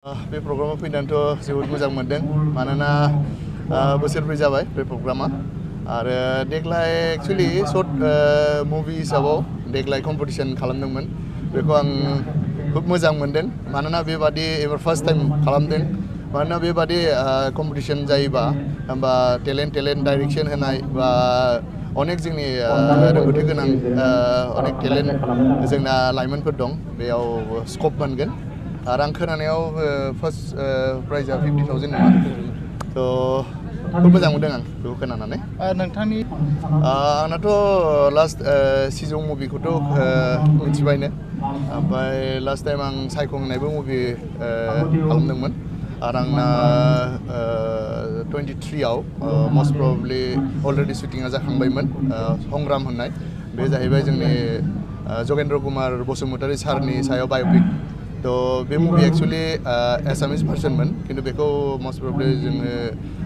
बे प्रग्रामाव फैनानैथ' जोबोद मोजां मोनदों मानोना बोसोरब्रै जाबाय बे प्रग्रामा आरो देग्लाय एक्चुअली शर्ट मुभि हिसाबाव देग्लाय कम्पिटिशन खालामदोंमोन बेखौ आं खुब मोजां मोनदों मानोना बेबादि एबार फार्स्ट टाइम खालामदों मानोना बेबादि कम्पिटिशन जायोबा होमबा टेलेन्ट डाइरेक्शन होनाय बा अनेक जोंनि रोंगौथि गोनां अनेक टेलेन्ट जोंना लाइमोनफोर दं बेयाव स्कप मोनगोन आरो आं खोनानायाव फार्स्ट प्राइजआ 50,000 नङा थ' खुब मोजां मोनदों आं बेखौ खोनानानै नोंथांनि आंनाथ' लास्ट सिजौ मुभिखौथ' मिथिबायनो ओमफ्राय लास्ट टाइम आं सायख'नायबो मुभि खालामदोंमोन आरो आंना 23आव मस्ट प्रबेबलि अलरेडि शुटिंआ जाखांबायमोन संग्राम होननाय बे जाहैबाय जोंनि जगेन्द्र कुमार बसुमतारी सारनि सायाव बाय'पिक तो बे मुभि एक्चुअली एसामिस भार्सनमोन किन्तु बेखौ मस्ट प्रबेबलि जोङो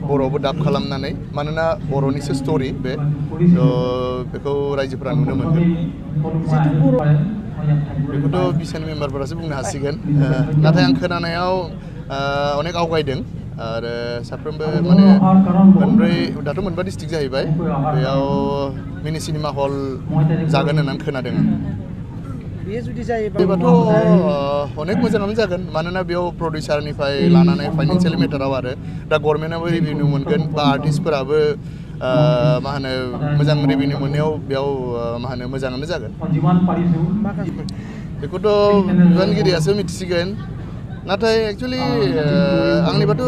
बर'आवबो डाब खालामनानै मानोना बर'निसो स्ट'रि बे तो बेखौ रायजोफोरा नुनो मोनगोन बेखौथ' बिसानि मेम्बारफोरासो बुंनो हासिगोन नाथाय आं खोनानायाव अनेक आवगायदों आरो साफ्रोमबो माने दाथ' मोनबा डिस्ट्रिक्ट जाहैबाय बेयाव मिनि सिनेमा हल जागोन होननानै खोनादों बेबाथ' अनेक मोजाङानो जागोन मानोना बेयाव प्रडिउसारनिफ्राय लानानै फाइनान्सियेल मेटाराव आरो दा गभर्नमेन्टआबो रेभिनिउ मोनगोन बा आर्टिस्टफोराबो मा होनो मोजां रेभिनिउ मोननायाव बेयाव मा होनो मोजाङानो जागोन बेखौथ' बिबानगिरियासो मिथिसिगोन नाथाय एक्चुअलि आंनिबाथ'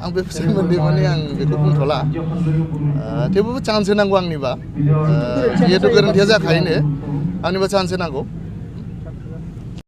आं बे सोमोन्दै माने आं बेखौ बुंथ'ला थेवबो चान्स होनांगौ आंनिबा जिहेतु गोरोन्थिया जाखायोनो आंनिबा चान्स होनांगौ